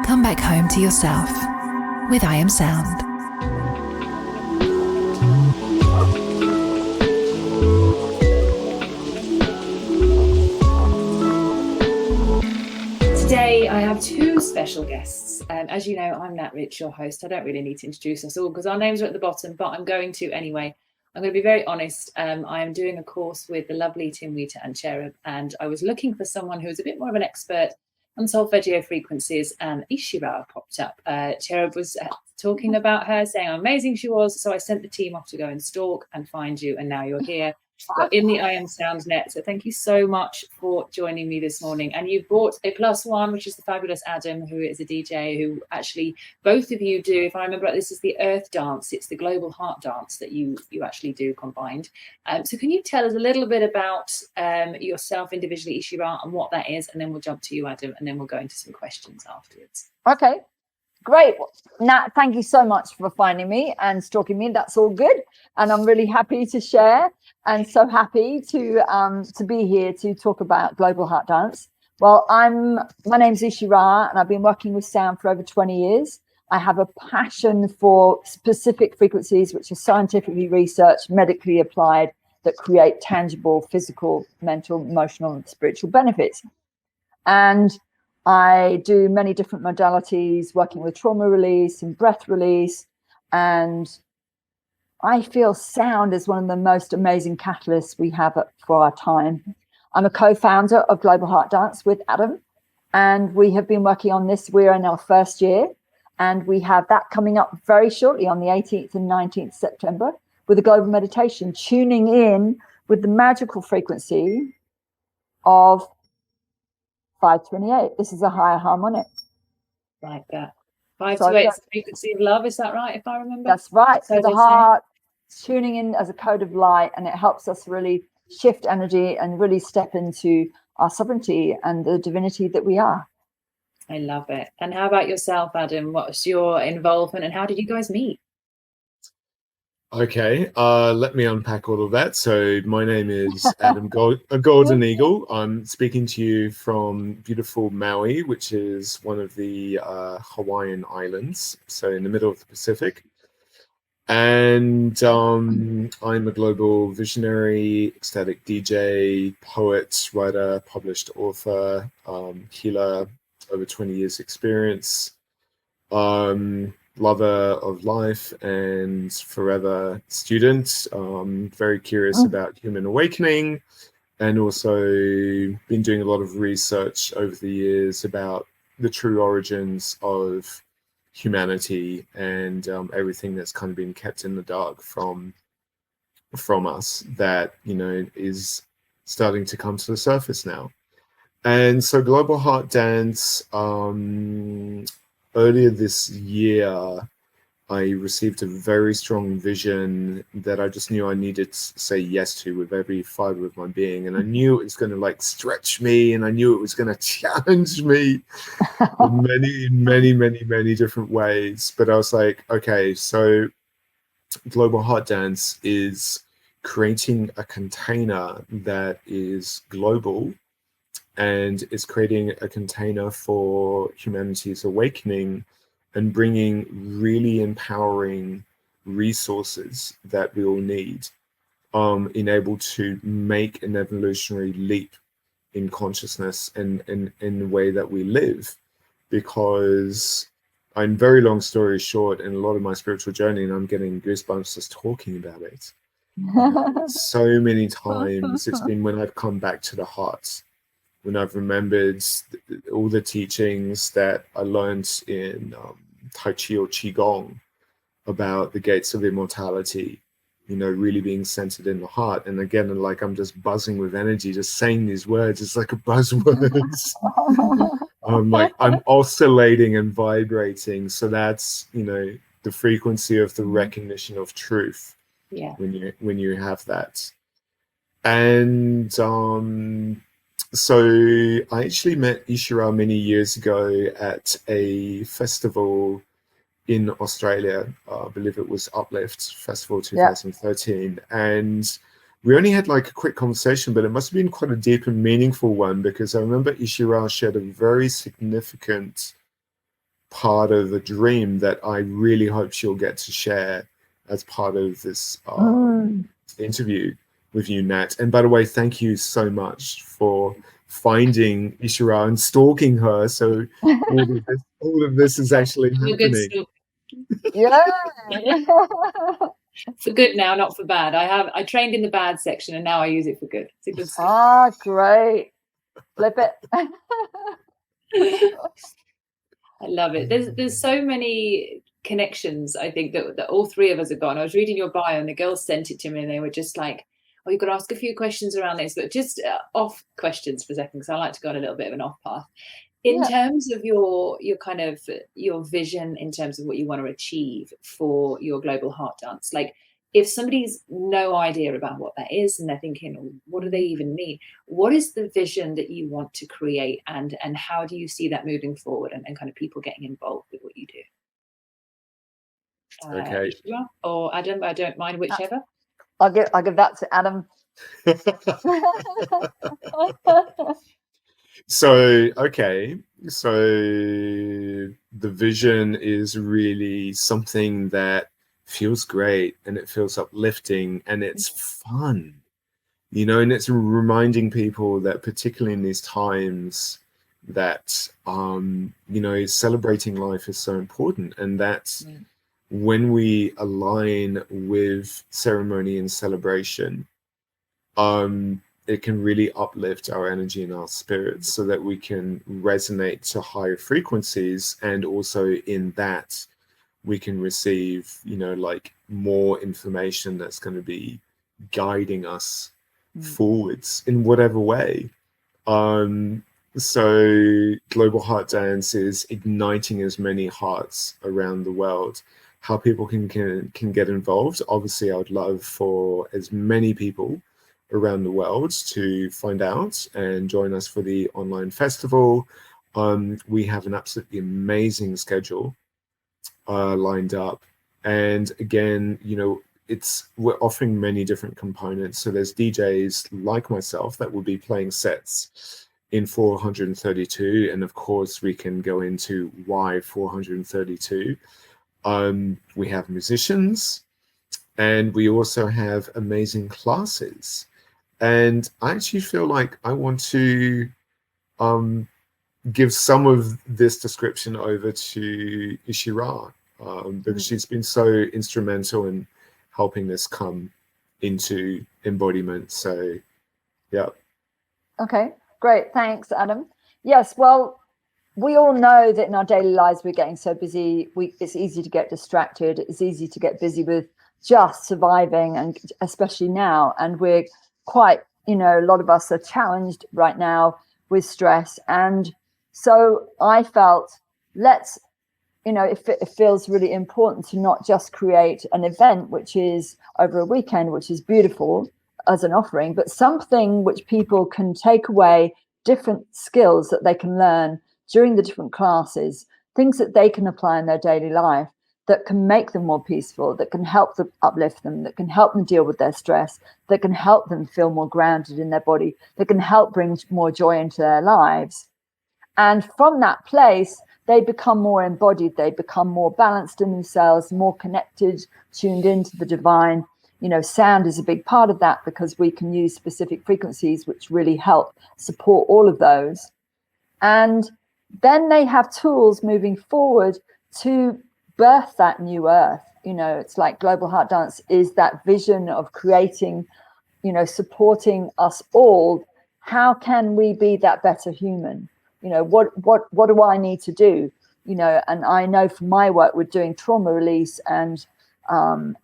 Come back home to yourself with I Am Sound. Today I have two special guests. As you know, I'm Nat Rich, your host. I don't really need to introduce us all because our names are at the bottom, but I'm going to anyway. I'm going to be very honest. I am doing a course with the lovely Tim Wheater and Cherub, and I was looking for someone who was a bit more of an expert on solfeggio frequencies, and Eeshi-Ra popped up. Cherub was talking about her, saying how amazing she was, so I sent the team off to go and stalk and find you, and now you're here. You're in the I Am Sound net, so thank you so much for joining me this morning. And you brought a plus one, which is the fabulous Adam, who is a DJ, who actually both of you do, if I remember right, this is the Earth Dance. It's the Global Heart Dance that you actually do combined. So can you tell us a little bit about yourself individually, Eeshi-Ra, and what that is, and then we'll jump to you, Adam, and then we'll go into some questions afterwards. Okay, great. Nat, thank you so much for finding me and stalking me. That's all good. And I'm really happy to share and so happy to be here to talk about Global Heart Dance. Well, my name's Eeshi-Ra, and I've been working with sound for over 20 years. I have a passion for specific frequencies, which are scientifically researched, medically applied, that create tangible physical, mental, emotional, and spiritual benefits. And I do many different modalities, working with trauma release and breath release. And I feel sound is one of the most amazing catalysts we have for our time. I'm a co-founder of Global Heart Dance with Adam, and we have been working on this. We're in our first year, and we have that coming up very shortly on the 18th and 19th September with a global meditation, tuning in with the magical frequency of 528. This is a higher harmonic. Like that. 528 is the frequency of love, is that right, if I remember? That's right. So the heart tuning in as a code of light, and it helps us really shift energy and really step into our sovereignty and the divinity that we are. I love it. And how about yourself, Adam? What's your involvement and how did you guys meet? Okay, let me unpack all of that. So my name is Adam Golden Eagle. I'm speaking to you from beautiful Maui, which is one of the Hawaiian islands, so in the middle of the Pacific. And I'm a global visionary, ecstatic DJ, poet, writer, published author, healer, over 20 years experience, lover of life and forever student, very curious about human awakening, and also been doing a lot of research over the years about the true origins of humanity and everything that's kind of been kept in the dark from us that, you know, is starting to come to the surface now. And so Global Heart Dance, earlier this year, I received a very strong vision that I just knew I needed to say yes to with every fiber of my being. And I knew it was going to like stretch me, and I knew it was going to challenge me in many different ways. But I was like, okay, so Global Heart Dance is creating a container that is global, and is creating a container for humanity's awakening and bringing really empowering resources that we all need, able to make an evolutionary leap in consciousness and in the way that we live. Because I'm very long story short, in a lot of my spiritual journey, and I'm getting goosebumps just talking about it. So many times it's been when I've come back to the heart, when I've remembered all the teachings that I learned in Tai Chi or Qigong about the gates of immortality, you know, really being centered in the heart. And again, like I'm just buzzing with energy, just saying these words. It's like a buzzwords. I'm oscillating and vibrating. So that's, you know, the frequency of the recognition of truth. Yeah. When you have that. And so I actually met Eeshi-Ra many years ago at a festival in Australia. I believe it was Uplift Festival 2013. Yeah. And we only had like a quick conversation, but it must have been quite a deep and meaningful one, because I remember Eeshi-Ra shared a very significant part of a dream that I really hope she'll get to share as part of this interview with you, Nat. And by the way, thank you so much for finding Eeshi-Ra and stalking her. So all of this is actually happening. Yeah. For good now, not for bad. I trained in the bad section and now I use it for good. It's a good skill. Ah, great. Flip it. I love it. There's so many connections, I think, that all three of us have got. I was reading your bio and the girls sent it to me and they were just like, oh, you've got to ask a few questions around this, but just off questions for a second, because I like to go on a little bit of an off path. In terms of your kind of your vision, in terms of what you want to achieve for your global heart dance, like if somebody's no idea about what that is and they're thinking, oh, what do they even mean? What is the vision that you want to create, and how do you see that moving forward, and kind of people getting involved with what you do? Okay. Or Adam, I don't mind, whichever. I'll give that to Adam. So the vision is really something that feels great, and it feels uplifting, and it's fun, and it's reminding people that, particularly in these times, that celebrating life is so important, and that's when we align with ceremony and celebration, it can really uplift our energy and our spirits, so that we can resonate to higher frequencies, and also in that we can receive, like more information that's going to be guiding us forwards in whatever way. So Global Heart Dance is igniting as many hearts around the world. How people can get involved. Obviously, I would love for as many people around the world to find out and join us for the online festival. We have an absolutely amazing schedule lined up, and again, we're offering many different components. So there's DJs like myself that will be playing sets in 432, and of course we can go into why 432. We have musicians, and we also have amazing classes. And I actually feel like I want to give some of this description over to Eeshi-Ra, because she's been so instrumental in helping this come into embodiment. So, yeah. Okay, great. Thanks, Adam. Yes, well, we all know that in our daily lives we're getting so busy. It's easy to get distracted. It's easy to get busy with just surviving, and especially now. And we're quite, a lot of us are challenged right now with stress. And so I felt, it feels really important to not just create an event which is over a weekend, which is beautiful as an offering, but something which people can take away, different skills that they can learn during the different classes, things that they can apply in their daily life that can make them more peaceful, that can help them uplift them, that can help them deal with their stress, that can help them feel more grounded in their body, that can help bring more joy into their lives. And from that place, they become more embodied, they become more balanced in themselves, more connected, tuned into the divine. Sound is a big part of that, because we can use specific frequencies which really help support all of those. And then they have tools moving forward to birth that new earth. It's like Global Heart Dance is that vision of creating, supporting us all. How can we be that better human? What do I need to do? And I know from my work with doing trauma release and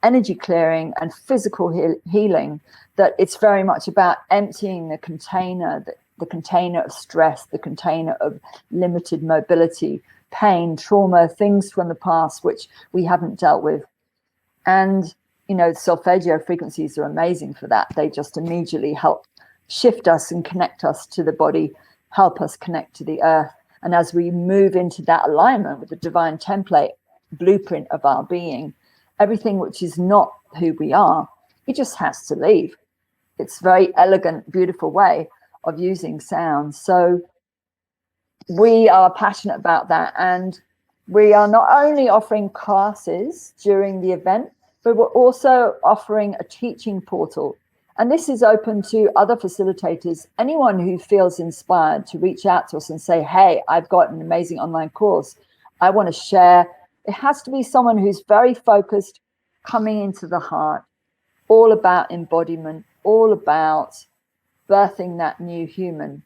energy clearing and physical healing, that it's very much about emptying the container of stress, the container of limited mobility, pain, trauma, things from the past which we haven't dealt with. And solfeggio frequencies are amazing for that. They just immediately help shift us and connect us to the body, help us connect to the earth. And as we move into that alignment with the divine template blueprint of our being, everything which is not who we are, it just has to leave. It's a very elegant, beautiful way of using sound. So we are passionate about that, and we are not only offering classes during the event, but we're also offering a teaching portal. And this is open to other facilitators, anyone who feels inspired to reach out to us and say, hey, I've got an amazing online course I want to share. It has to be someone who's very focused, coming into the heart, all about embodiment, all about birthing that new human.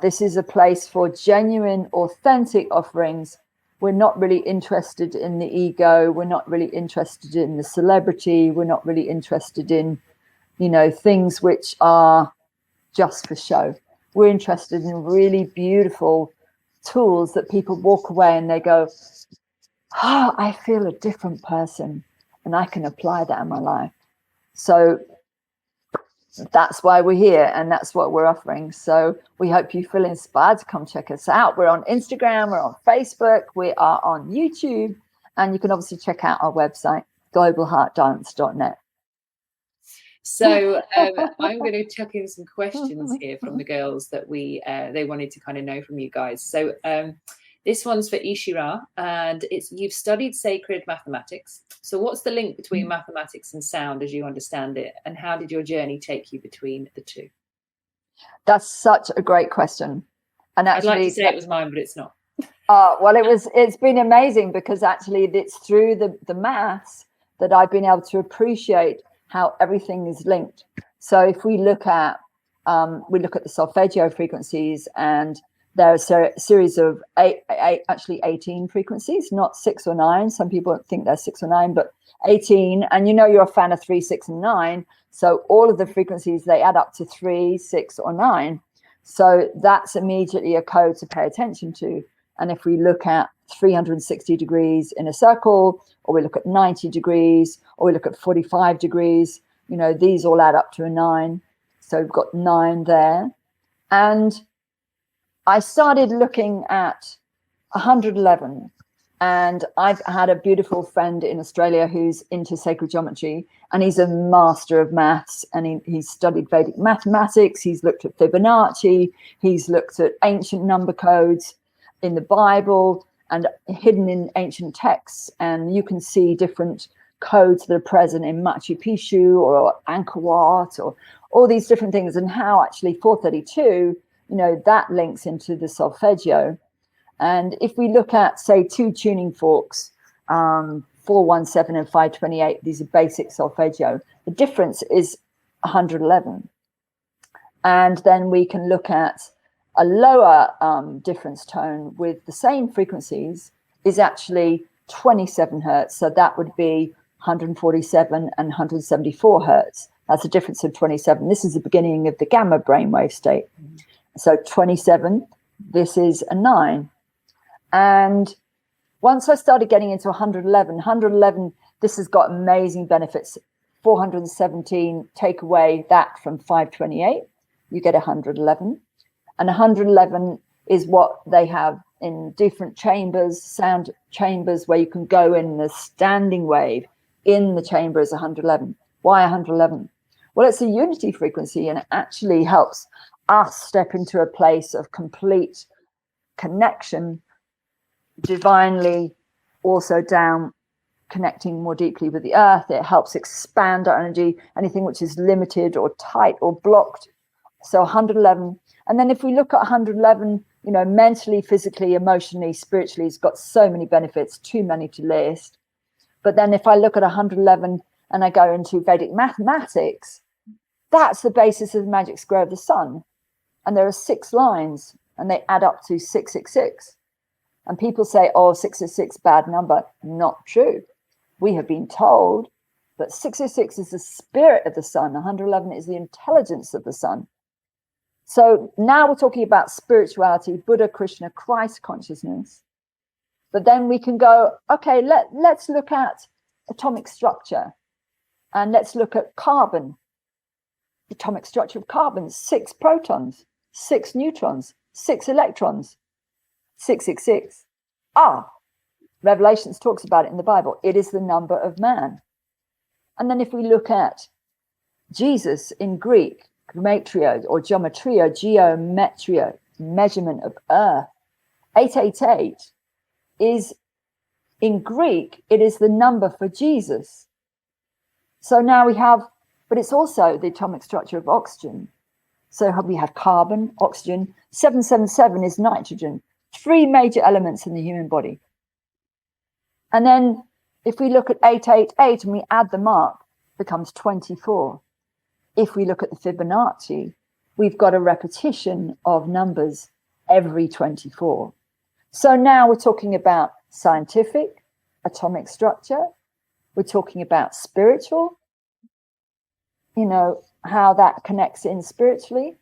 This is a place for genuine, authentic offerings. We're not really interested in the ego. We're not really interested in the celebrity. We're not really interested in, things which are just for show. We're interested in really beautiful tools that people walk away and they go, I feel a different person and I can apply that in my life. So that's why we're here, and that's what we're offering. So we hope you feel inspired to come check us out. We're on Instagram, we're on Facebook, we are on YouTube, and you can obviously check out our website, globalheartdance.net. So I'm going to chuck in some questions here from the girls that they wanted to kind of know from you guys. So this one's for Eeshi-Ra, and you've studied sacred mathematics. So what's the link between mathematics and sound as you understand it? And how did your journey take you between the two? That's such a great question. And actually, I'd like to say it was mine, but it's not. Well, it's been amazing, because actually it's through the maths that I've been able to appreciate how everything is linked. So if we look at the solfeggio frequencies, and there are a series of 18 frequencies, not 6 or 9. Some people think they're 6 or 9, but 18. And you're a fan of 3, 6, and 9. So all of the frequencies, they add up to 3, 6, or 9. So that's immediately a code to pay attention to. And if we look at 360 degrees in a circle, or we look at 90 degrees, or we look at 45 degrees, these all add up to a 9. So we've got 9 there. And I started looking at 111, and I've had a beautiful friend in Australia who's into sacred geometry, and he's a master of maths, and he's studied Vedic mathematics. He's looked at Fibonacci. He's looked at ancient number codes in the Bible and hidden in ancient texts. And you can see different codes that are present in Machu Picchu or Angkor Wat, or all these different things, and how actually 432, that links into the solfeggio. And if we look at, say, 2 tuning forks, 417 and 528, these are basic solfeggio. The difference is 111. And then we can look at a lower difference tone with the same frequencies is actually 27 hertz. So that would be 147 and 174 hertz. That's a difference of 27. This is the beginning of the gamma brainwave state. So 27, this is a 9. And once I started getting into 111, this has got amazing benefits. 417, take away that from 528, you get 111. And 111 is what they have in different chambers, sound chambers, where you can go in the standing wave in the chamber is 111. Why 111? Well, it's a unity frequency, and it actually helps us step into a place of complete connection, divinely, also down, connecting more deeply with the earth. It helps expand our energy, anything which is limited or tight or blocked. So 111. And then if we look at 111, mentally, physically, emotionally, spiritually, it's got so many benefits, too many to list. But then if I look at 111 and I go into Vedic mathematics, that's the basis of the magic square of the sun. And there are 6 lines, and they add up to 666. And people say, 666, bad number. Not true. We have been told that 666 is the spirit of the sun. 111 is the intelligence of the sun. So now we're talking about spirituality, Buddha, Krishna, Christ consciousness. But then we can go, okay, let's look at atomic structure, and let's look at carbon. The atomic structure of carbon, 6 protons, 6 neutrons, 6 electrons, 666. Revelations talks about it in the Bible. It is the number of man. And then if we look at Jesus in Greek, gematria or geometria, geometria, measurement of earth. 888 is, in Greek, it is the number for Jesus. So now we have, but it's also the atomic structure of oxygen. So we have carbon, oxygen. 777 is nitrogen. 3 major elements in the human body. And then if we look at 888 and we add them up, it becomes 24. If we look at the Fibonacci, we've got a repetition of numbers every 24. So now we're talking about scientific, atomic structure. We're talking about spiritual, how that connects in spiritually.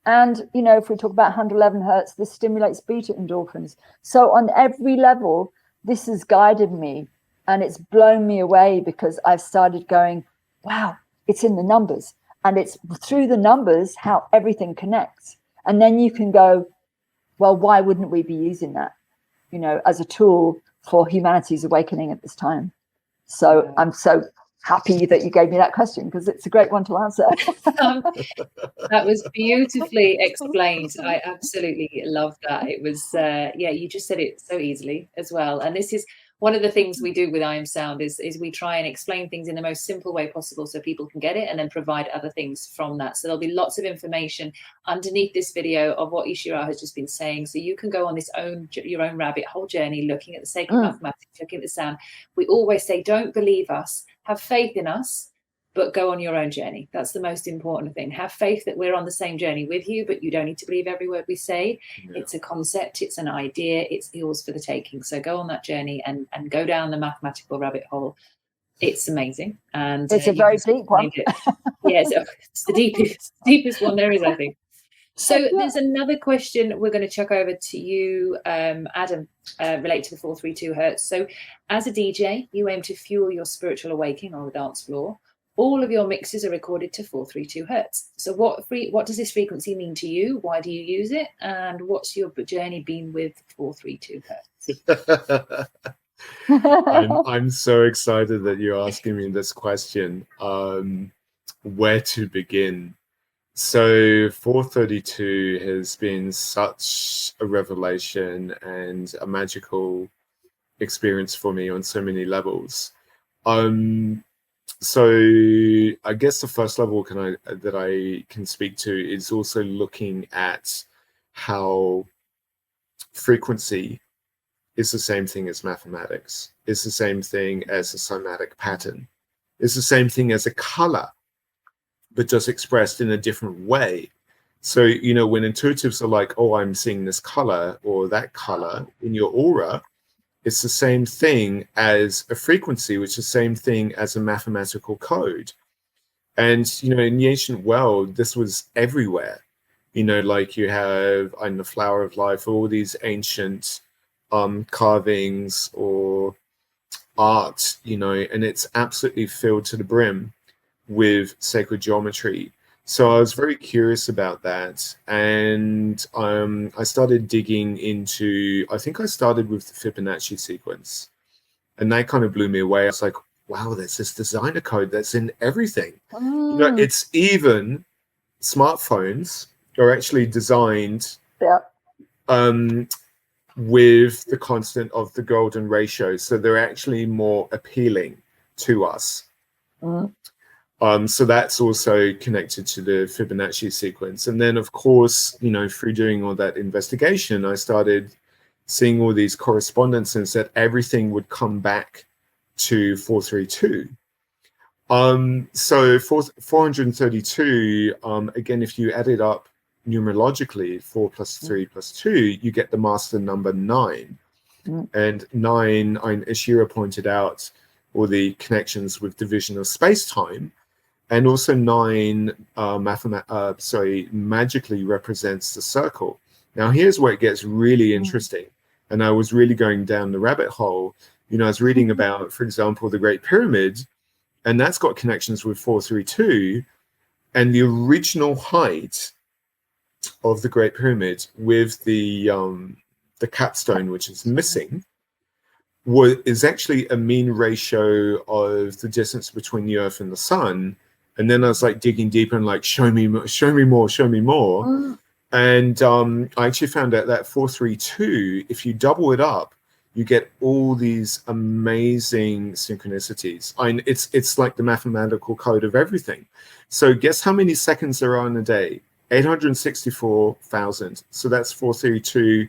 And, if we talk about 111 hertz, this stimulates beta endorphins. So on every level, this has guided me, and it's blown me away, because I've started going, wow, it's in the numbers, and it's through the numbers how everything connects. And then you can go, well, why wouldn't we be using that, as a tool for humanity's awakening at this time? So yeah. I'm so happy that you gave me that question, because it's a great one to answer. That was beautifully explained. I absolutely love that. It was, you just said it so easily as well. And this is one of the things we do with I Am Sound is we try and explain things in the most simple way possible so people can get it, and then provide other things from that. So there'll be lots of information underneath this video of what Eeshi-Ra has just been saying. So you can go on your own rabbit hole journey, looking at the sacred mathematics, looking at the sound. We always say, don't believe us, have faith in us, but go on your own journey. That's the most important thing. Have faith that we're on the same journey with you, but you don't need to believe every word we say. Yeah. It's a concept, it's an idea, it's yours for the taking. So go on that journey and go down the mathematical rabbit hole. It's amazing. And it's a very deep one. Yeah, it's the deepest one there is, I think. So there's another question we're going to chuck over to you, Adam, related to the 432 hertz. So as a DJ, you aim to fuel your spiritual awakening on the dance floor. All of your mixes are recorded to 432 hertz. So what does this frequency mean to you? Why do you use it? And what's your journey been with 432 hertz? I'm so excited that you're asking me this question. Where to begin? So 432 has been such a revelation and a magical experience for me on so many levels. So I guess the first level that I can speak to is also looking at how frequency is the same thing as mathematics. It's the same thing as a somatic pattern. It's the same thing as a color, but just expressed in a different way. So, when intuitives are like, oh, I'm seeing this color or that color in your aura, it's the same thing as a frequency, which is the same thing as a mathematical code. And, in the ancient world, this was everywhere. Like you have in the Flower of Life, all these ancient carvings or art, and it's absolutely filled to the brim with sacred geometry. So I was very curious about that, and I started digging into, I think I started with the Fibonacci sequence, and that kind of blew me away. I was like, wow, there's this designer code that's in everything. It's even smartphones are actually designed with the constant of the golden ratio, so they're actually more appealing to us. So that's also connected to the Fibonacci sequence. And then, of course, through doing all that investigation, I started seeing all these correspondences that everything would come back to 432. So 432, again, if you add it up numerologically, 4 plus 3 plus 2, you get the master number 9. And 9, Eeshi-Ra pointed out all the connections with division of space-time. And also 9 magically represents the circle. Now, here's where it gets really interesting. And I was really going down the rabbit hole. I was reading about, for example, the Great Pyramid, and that's got connections with 432. And the original height of the Great Pyramid with the capstone, which is missing, is actually a mean ratio of the distance between the Earth and the Sun And then I was like digging deeper and like, show me more, show me more, show me more. Mm. And I actually found out that 432, if you double it up, you get all these amazing synchronicities. It's like the mathematical code of everything. So guess how many seconds there are in a day? 864,000. So that's 432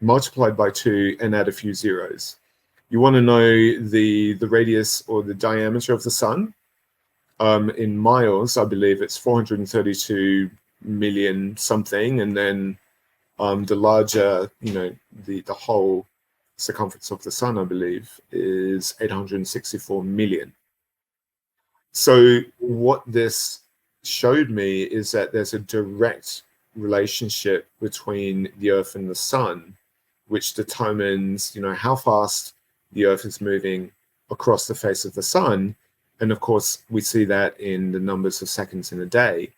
multiplied by 2 and add a few zeros. You want to know the radius or the diameter of the sun? In miles, I believe it's 432 million something, and then the larger, the whole circumference of the sun, I believe, is 864 million. So what this showed me is that there's a direct relationship between the Earth and the sun, which determines, how fast the Earth is moving across the face of the sun. And of course, we see that in the numbers of seconds in a day.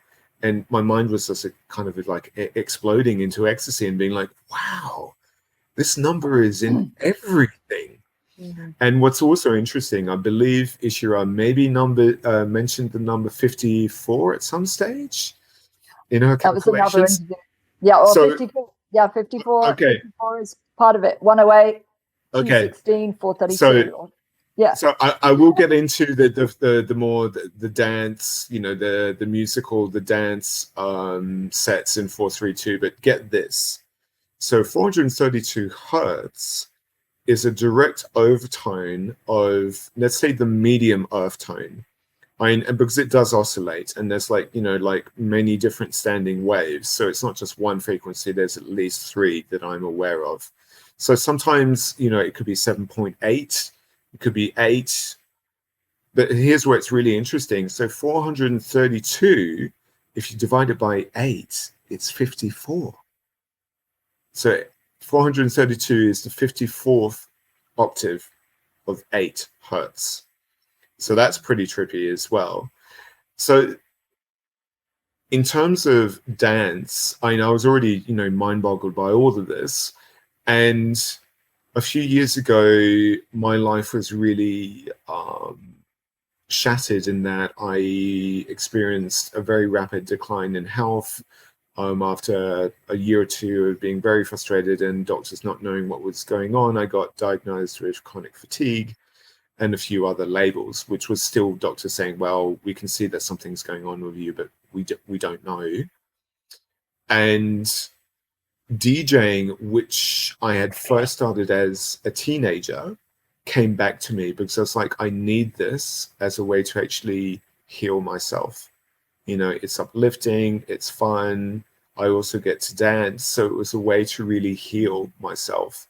And my mind was just kind of like exploding into ecstasy and being like, wow, this number is in everything. Mm-hmm. And what's also interesting, I believe Eeshi-Ra maybe mentioned the number 54 at some stage in her calculations. That was another yeah, or So, 54. Yeah, 54. Okay. 54 is part of it. 108, Okay. 216, 432. So, yeah. So I will get into the more the dance, the musical, the dance sets in 432, but get this. So 432 hertz is a direct overtone of, let's say, the medium earth tone. And because it does oscillate, and there's like many different standing waves. So it's not just one frequency, there's at least 3 that I'm aware of. So sometimes, it could be 7.8, it could be 8. But here's where it's really interesting. So 432, if you divide it by 8, it's 54. So 432 is the 54th octave of 8 hertz. So that's pretty trippy as well. So in terms of dance, I was already, mind boggled by all of this. And a few years ago, my life was really shattered in that I experienced a very rapid decline in health after a year or two of being very frustrated and doctors not knowing what was going on. I got diagnosed with chronic fatigue and a few other labels, which was still doctors saying, well, we can see that something's going on with you, but we don't know. And DJing, which I had first started as a teenager, came back to me because I was like, I need this as a way to actually heal myself. It's uplifting, it's fun. I also get to dance. So it was a way to really heal myself.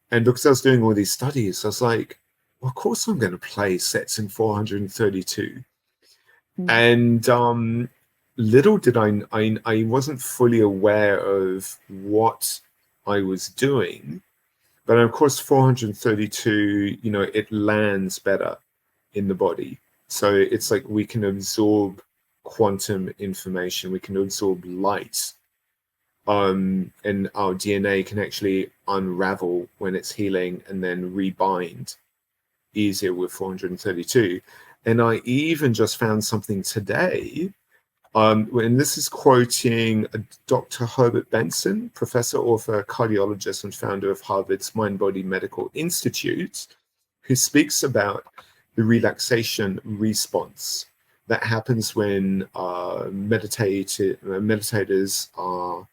And because I was doing all these studies, I was like, well, of course I'm going to play sets in 432. Mm-hmm. And little did I wasn't fully aware of what I was doing. But of course, 432, it lands better in the body. So it's like we can absorb quantum information, we can absorb light, and our DNA can actually unravel when it's healing and then rebind easier with 432. And I even just found something today, and this is quoting Dr. Herbert Benson, professor, author, cardiologist, and founder of Harvard's Mind Body Medical Institute, who speaks about the relaxation response that happens when meditators are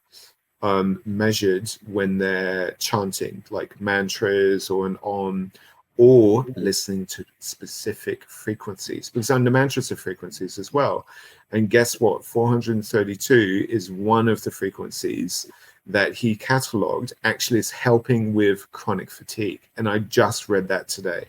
measured when they're chanting like mantras or an om, or listening to specific frequencies, because under mantras are frequencies as well. And guess what? 432 is one of the frequencies that he cataloged actually is helping with chronic fatigue. And I just read that today.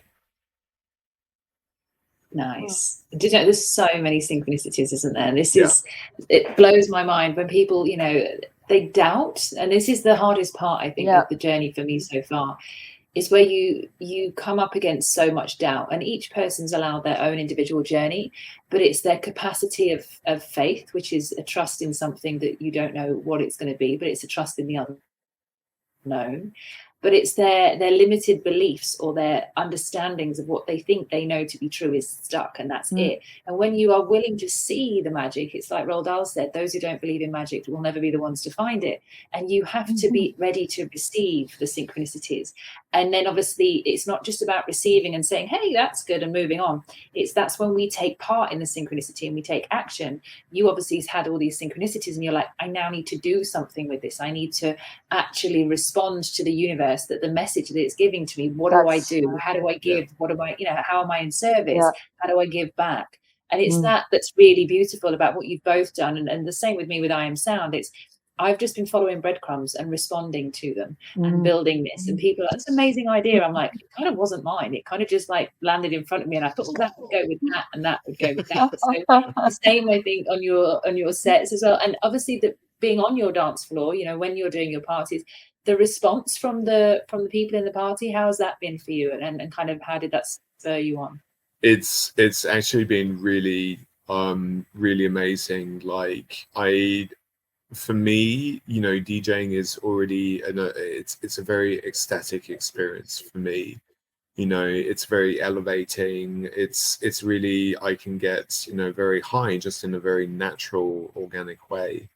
Nice. There's so many synchronicities, isn't there? And it blows my mind when people, they doubt. And this is the hardest part, I think, of the journey for me so far, is where you come up against so much doubt, and each person's allowed their own individual journey, but it's their capacity of faith, which is a trust in something that you don't know what it's going to be, but it's a trust in the unknown. but it's their limited beliefs or their understandings of what they think they know to be true is stuck, and that's it. And when you are willing to see the magic, it's like Roald Dahl said, those who don't believe in magic will never be the ones to find it. And you have to be ready to receive the synchronicities. And then obviously it's not just about receiving and saying, hey, that's good, and moving on. That's when we take part in the synchronicity and we take action. You obviously had all these synchronicities and you're like, I now need to do something with this. I need to actually respond to the universe, that the message that it's giving to me. What do I do? How do I give? What am I, how am I in service? How do I give back? And it's that's really beautiful about what you've both done. And the same with me with I Am Sound. I've just been following breadcrumbs and responding to them and building this. And people are like, it's an amazing idea. I'm like, it kind of wasn't mine. It kind of just like landed in front of me. And I thought, well, that would go with that and that would go with that. So the same, I think, on your sets as well. And obviously being on your dance floor, when you're doing your parties, the response from the people in the party, how has that been for you? And kind of how did that spur you on? It's actually been really, really amazing. Like for me, DJing is already it's a very ecstatic experience for me. It's very elevating. It's really, I can get, very high just in a very natural, organic way.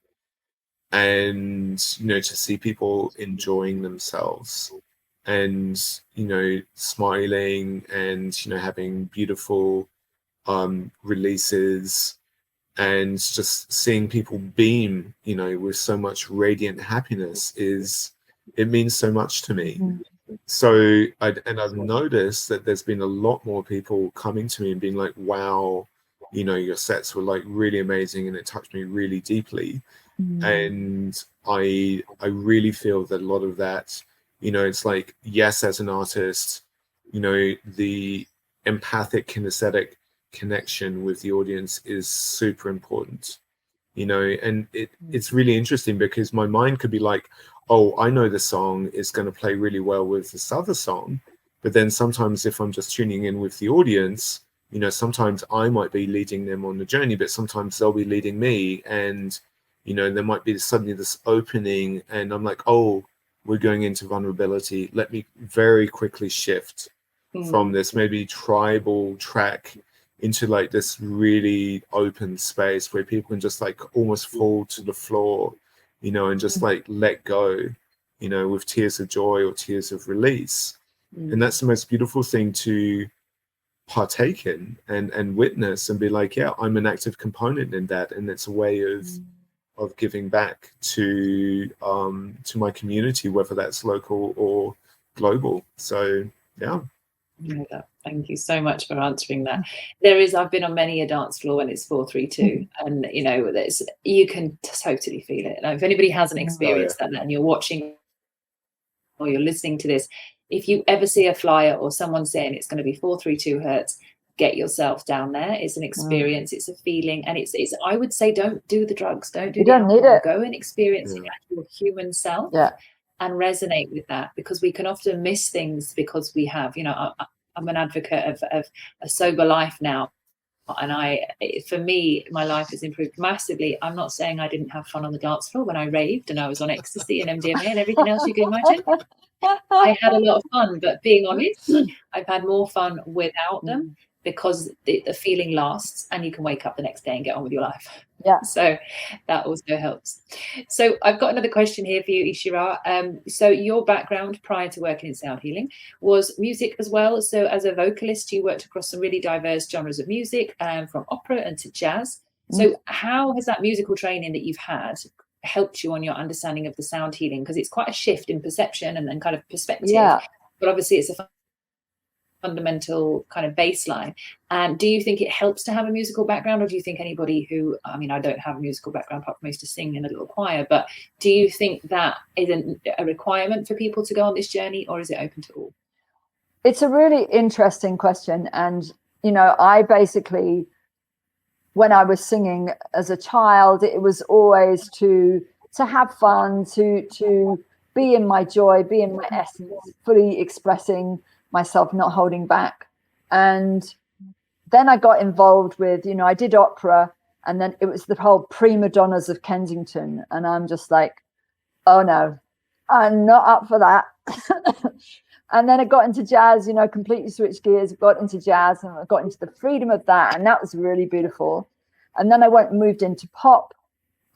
And, to see people enjoying themselves and, smiling and, having beautiful releases, and just seeing people beam, with so much radiant happiness it means so much to me. So I've noticed that there's been a lot more people coming to me and being like, wow, your sets were like really amazing and it touched me really deeply. And I really feel that a lot of that, it's like, yes, as an artist, the empathic kinesthetic connection with the audience is super important, and it's really interesting because my mind could be like, oh, I know the song is going to play really well with this other song, but then sometimes if I'm just tuning in with the audience, sometimes I might be leading them on the journey, but sometimes they'll be leading me, and there might be suddenly this opening and I'm like, oh, we're going into vulnerability, let me very quickly shift from this maybe tribal track into like this really open space where people can just like almost fall to the floor, and just like let go, with tears of joy or tears of release. And that's the most beautiful thing to partake in and witness and be like, yeah, I'm an active component in that. And it's a way of giving back to my community, whether that's local or global. So yeah. Thank you so much for answering that. I've been on many a dance floor when it's 4-3-2, and you can totally feel it. Now, if anybody hasn't experienced that and you're watching or you're listening to this, if you ever see a flyer or someone saying it's going to be 4-3-2 hertz, get yourself down there. It's an experience, it's a feeling, and it's I would say, don't do the drugs, don't do the alcohol. Go and experience the actual human self and resonate with that, because we can often miss things because we have, I'm an advocate of a sober life now, and for me, my life has improved massively. I'm not saying I didn't have fun on the dance floor when I raved and I was on ecstasy and MDMA and everything else you can imagine. I had a lot of fun, but being honest, I've had more fun without them, because the feeling lasts and you can wake up the next day and get on with your life. So that also helps. So I've got another question here for you, Eeshi-Ra. So your background prior to working in sound healing was music as well. So as a vocalist, you worked across some really diverse genres of music, from opera and to jazz. So how has that musical training that you've had helped you on your understanding of the sound healing? Because it's quite a shift in perception and kind of perspective, but obviously it's a fundamental kind of baseline. And do you think it helps to have a musical background, or do you think anybody who, I don't have a musical background apart from I used to sing in a little choir, but do you think that isn't a requirement for people to go on this journey, or is it open to all? It's a really interesting question. And I basically, when I was singing as a child, it was always to have fun, to be in my joy, be in my essence, fully expressing myself, not holding back. And then I got involved with, I did opera, and then it was the whole prima donnas of Kensington. And I'm just like, oh no, I'm not up for that. And then I got into jazz, you know, completely switched gears, got into jazz, and I got into the freedom of that. And that was really beautiful. And then I went and moved into pop.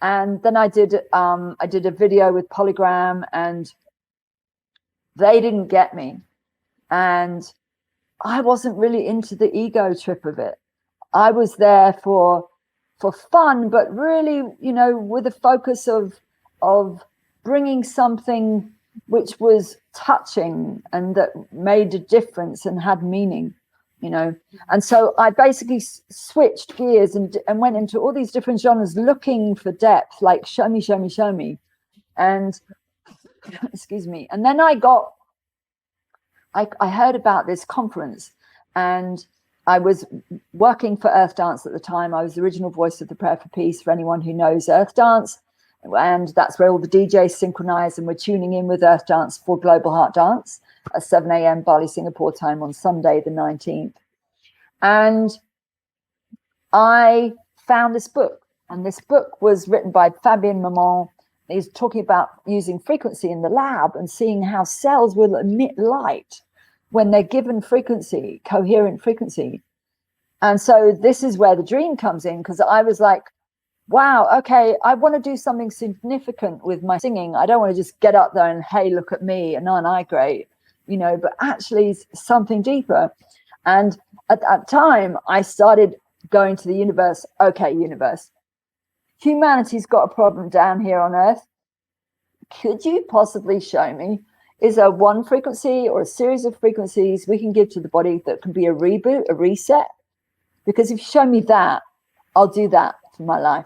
And then I did a video with Polygram, and they didn't get me. And I wasn't really into the ego trip of it. I was there for fun, but really, you know, with a focus of bringing something which was touching and that made a difference and had meaning, you know. And so I basically switched gears and went into all these different genres looking for depth, like show me, show me, show me. And excuse me. And then I heard about this conference, and I was working for Earth Dance at the time. I was the original voice of the Prayer for Peace, for anyone who knows Earth Dance. And that's where all the DJs synchronize, and we're tuning in with Earth Dance for Global Heart Dance at 7 a.m. Bali, Singapore time on Sunday, the 19th. And I found this book, and this book was written by Fabien Maman. He's talking about using frequency in the lab and seeing how cells will emit light when they're given frequency, coherent frequency. And so this is where the dream comes in, because I was like, wow, okay, I want to do something significant with my singing. I don't want to just get up there and, hey, look at me, and aren't I great, you know, but actually something deeper. And at that time, I started going to the universe. Okay, universe, humanity's got a problem down here on Earth. Could you possibly show me, is there one frequency or a series of frequencies we can give to the body that can be a reboot, a reset? Because if you show me that, I'll do that for my life.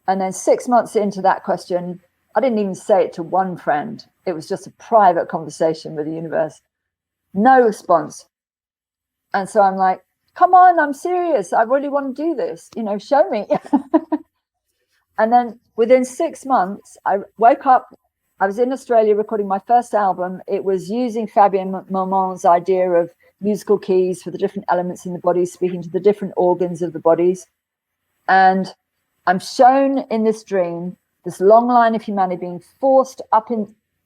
And then 6 months into that question, I didn't even say it to one friend. It was just a private conversation with the universe. No response. And so I'm like, come on, I'm serious. I really want to do this. You know, show me. And then within 6 months, I woke up. I was in Australia recording my first album. It was using Fabien Maman's idea of musical keys for the different elements in the body, speaking to the different organs of the bodies. And I'm shown in this dream, this long line of humanity being forced up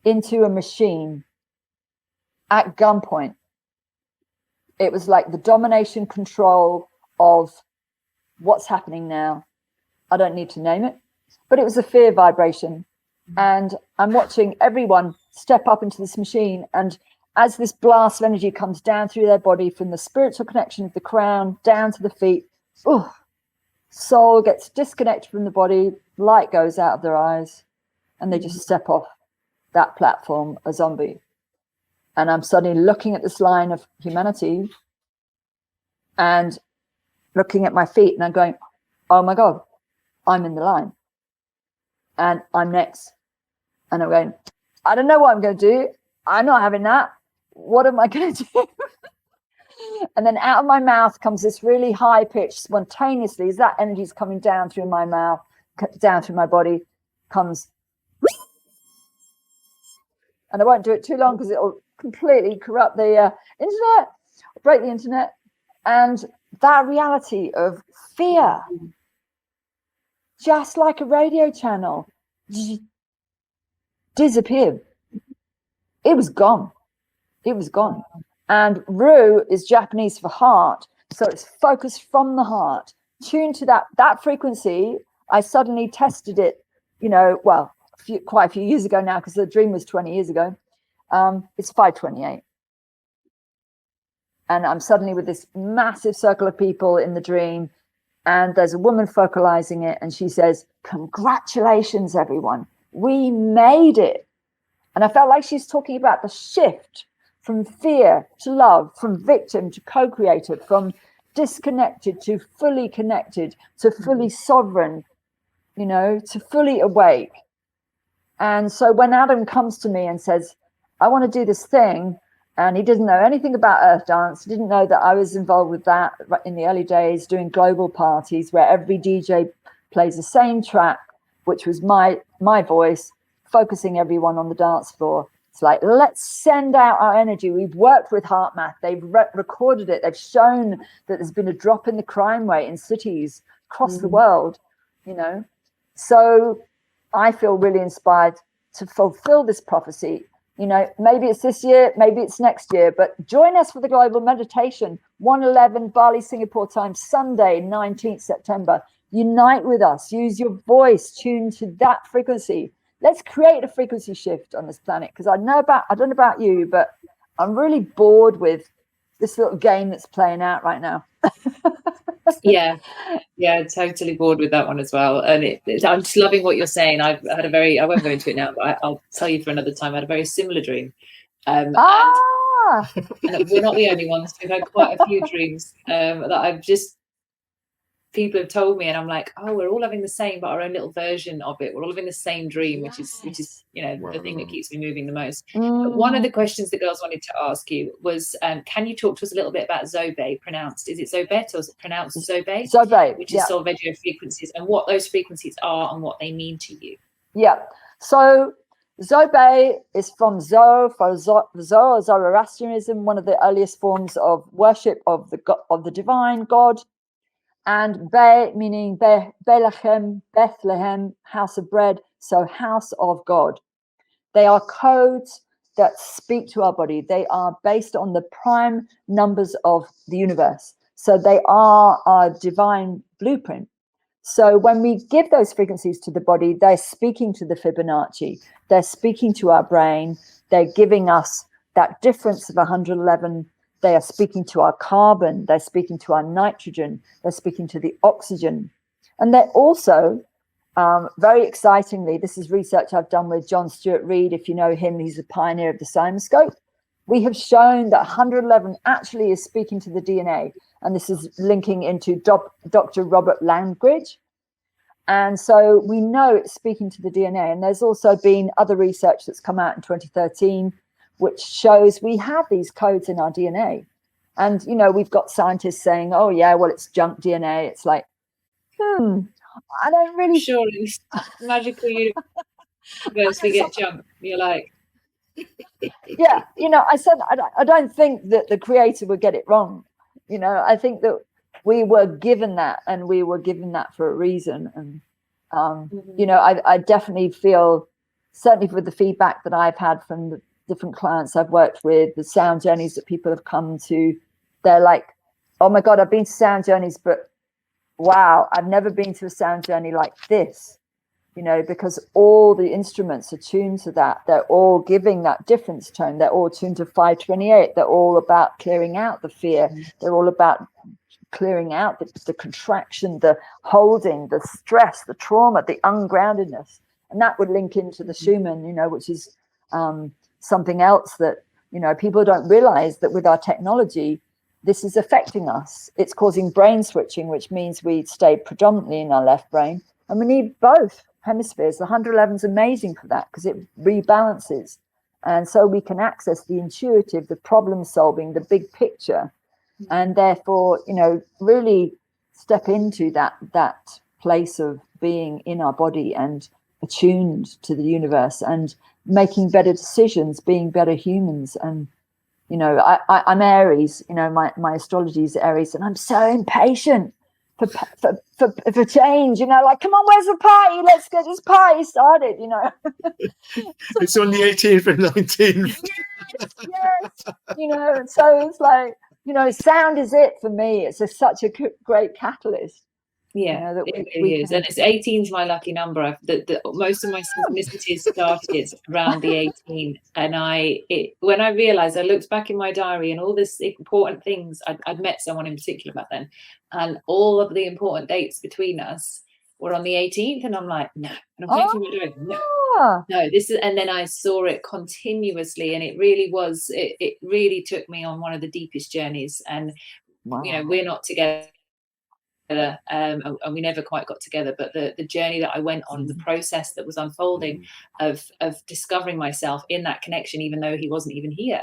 into a machine at gunpoint. It was like the domination control of what's happening now. I don't need to name it, but it was a fear vibration. And I'm watching everyone step up into this machine. And as this blast of energy comes down through their body from the spiritual connection of the crown down to the feet, soul gets disconnected from the body, light goes out of their eyes, and they just step off that platform, a zombie. And I'm suddenly looking at this line of humanity and looking at my feet, and I'm going, oh my God, I'm in the line. And I'm next. And I'm going, I don't know what I'm going to do. I'm not having that. What am I going to do? And then out of my mouth comes this really high pitch spontaneously, as that energy is coming down through my mouth, down through my body, comes. And I won't do it too long because it'll completely corrupt the internet, break the internet. And that reality of fear, just like a radio channel, disappeared. It was gone. It was gone. And Ru is Japanese for heart. So it's focused from the heart, tuned to that frequency. I suddenly tested it, you know, well, quite a few years ago now, because the dream was 20 years ago. It's 528. And I'm suddenly with this massive circle of people in the dream. And there's a woman focalizing it. And she says, congratulations, everyone. We made it. And I felt like she's talking about the shift from fear to love, from victim to co-creator, from disconnected to fully connected, to fully sovereign, you know, to fully awake. And so when Adam comes to me and says, I want to do this thing, and he didn't know anything about Earth Dance, he didn't know that I was involved with that in the early days, doing global parties where every DJ plays the same track, which was my voice, focusing everyone on the dance floor. It's like, let's send out our energy. We've worked with HeartMath. They've recorded it. They've shown that there's been a drop in the crime rate in cities across the world, you know. So I feel really inspired to fulfill this prophecy. Maybe it's this year, maybe it's next year, but join us for the global meditation, 1:11 Bali, Singapore time, Sunday, 19th September. Unite with us, use your voice, tune to that frequency. Let's create a frequency shift on this planet, because I don't know about you, but I'm really bored with this little game that's playing out right now. Yeah, totally bored with that one as well. And I'm just loving what you're saying. I won't go into it now, but I'll tell you for another time. I had a very similar dream. And we're not the only ones. We've had quite a few dreams that people have told me, and I'm like, oh, we're all having the same, but our own little version of it. We're all having the same dream, which is the thing that keeps me moving the most. But one of the questions the girls wanted to ask you was, can you talk to us a little bit about Zobe? Is it Zobet, or is it pronounced Zobe? Zobe, which is solfeggio frequencies, and what those frequencies are and what they mean to you. Yeah. So Zobe is from Zo, Zoroastrianism, one of the earliest forms of worship of the divine God. And Be, meaning Bethlehem, house of bread, so house of God. They are codes that speak to our body. They are based on the prime numbers of the universe. So they are our divine blueprint. So when we give those frequencies to the body, they're speaking to the Fibonacci. They're speaking to our brain. They're giving us that difference of 111. They are speaking to our carbon, they're speaking to our nitrogen, they're speaking to the oxygen. And they're also, very excitingly, this is research I've done with John Stuart Reid. If you know him, he's a pioneer of the Simoscope. We have shown that 111 actually is speaking to the DNA. And this is linking into Dr. Robert Langridge. And so we know it's speaking to the DNA. And there's also been other research that's come out in 2013 which shows we have these codes in our DNA. And, we've got scientists saying, oh, yeah, well, it's junk DNA. It's like, I don't really... Sure, it's magical universe, we get junk. You're like... Yeah, I said, I don't think that the creator would get it wrong. I think that we were given that, and we were given that for a reason. And, I definitely feel, certainly with the feedback that I've had from the different clients I've worked with, the sound journeys that people have come to, they're like, oh my God, I've been to sound journeys, but wow, I've never been to a sound journey like this, because all the instruments are tuned to that. They're all giving that difference tone. They're all tuned to 528. They're all about clearing out the fear. They're all about clearing out the contraction, the holding, the stress, the trauma, the ungroundedness. And that would link into the Schumann, which is something else that, people don't realize, that with our technology, this is affecting us. It's causing brain switching, which means we stay predominantly in our left brain, and we need both hemispheres. The 111 is amazing for that, because it rebalances. And so we can access the intuitive, the problem solving, the big picture, and therefore, really step into that place of being in our body and attuned to the universe and making better decisions, being better humans. And I'm Aries, my astrology is Aries, and I'm so impatient for change, like, come on, where's the party? Let's get this party started, It's on the 18th and 19th. Yes. So it's like, sound is it for me. It's such a great catalyst. Yeah, it really is. And it's 18 is my lucky number. Most of my synchronicities started around the 18. And when I realized, I looked back in my diary and all these important things, I'd met someone in particular back then, and all of the important dates between us were on the 18th. And I'm like, no. And I'm thinking, no, this is, and then I saw it continuously, and it really was, it really took me on one of the deepest journeys. And, we're not together. And we never quite got together, but the journey that I went on, the process that was unfolding of discovering myself in that connection, even though he wasn't even here,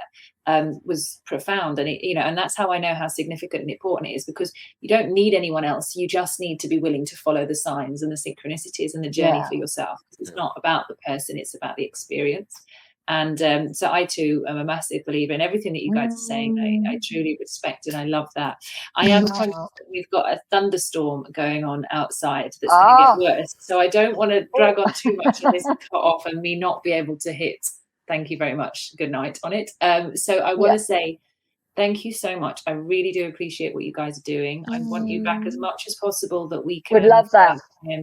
was profound. And and that's how I know how significant and important it is, because you don't need anyone else. You just need to be willing to follow the signs and the synchronicities and the journey for yourself. It's not about the person, it's about the experience. And so I too am a massive believer in everything that you guys are saying. I truly respect and I love that. I am conscious that we've got a thunderstorm going on outside that's going to get worse. So I don't want to drag on too much on this cut off and me not be able to hit thank you very much, good night on it. So I want to say thank you so much. I really do appreciate what you guys are doing. I want you back as much as possible that we can. Would love that.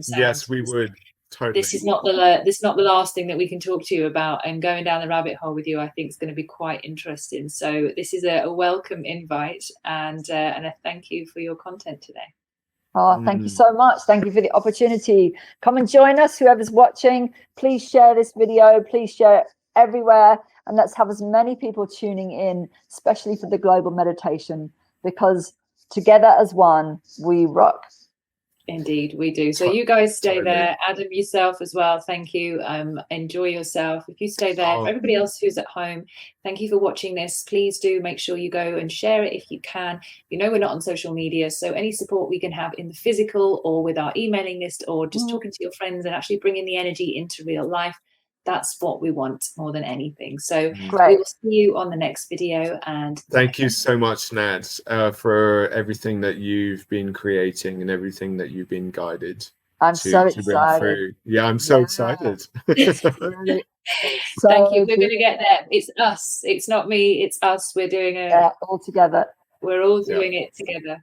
Yes, we would. Totally. This is not the last thing that we can talk to you about, and going down the rabbit hole with you, I think is going to be quite interesting. So this is a welcome invite, and a thank you for your content today. Oh, thank you so much. Thank you for the opportunity. Come and join us, whoever's watching. Please share this video. Please share it everywhere. And let's have as many people tuning in, especially for the global meditation, because together as one, we rock. Indeed, we do. So you guys stay there. Adam, yourself as well. Thank you. Enjoy yourself. If you stay there, for everybody else who's at home, thank you for watching this. Please do make sure you go and share it if you can. You know, we're not on social media, so any support we can have in the physical or with our emailing list or just talking to your friends and actually bringing the energy into real life, that's what we want more than anything. So we will see you on the next video. And thank you so much, Nat, for everything that you've been creating and everything that you've been guided. I'm so excited. Yeah, I'm so excited. Thank you. We're going to get there. It's us. It's not me. It's us. We're doing it all together. We're all doing it together.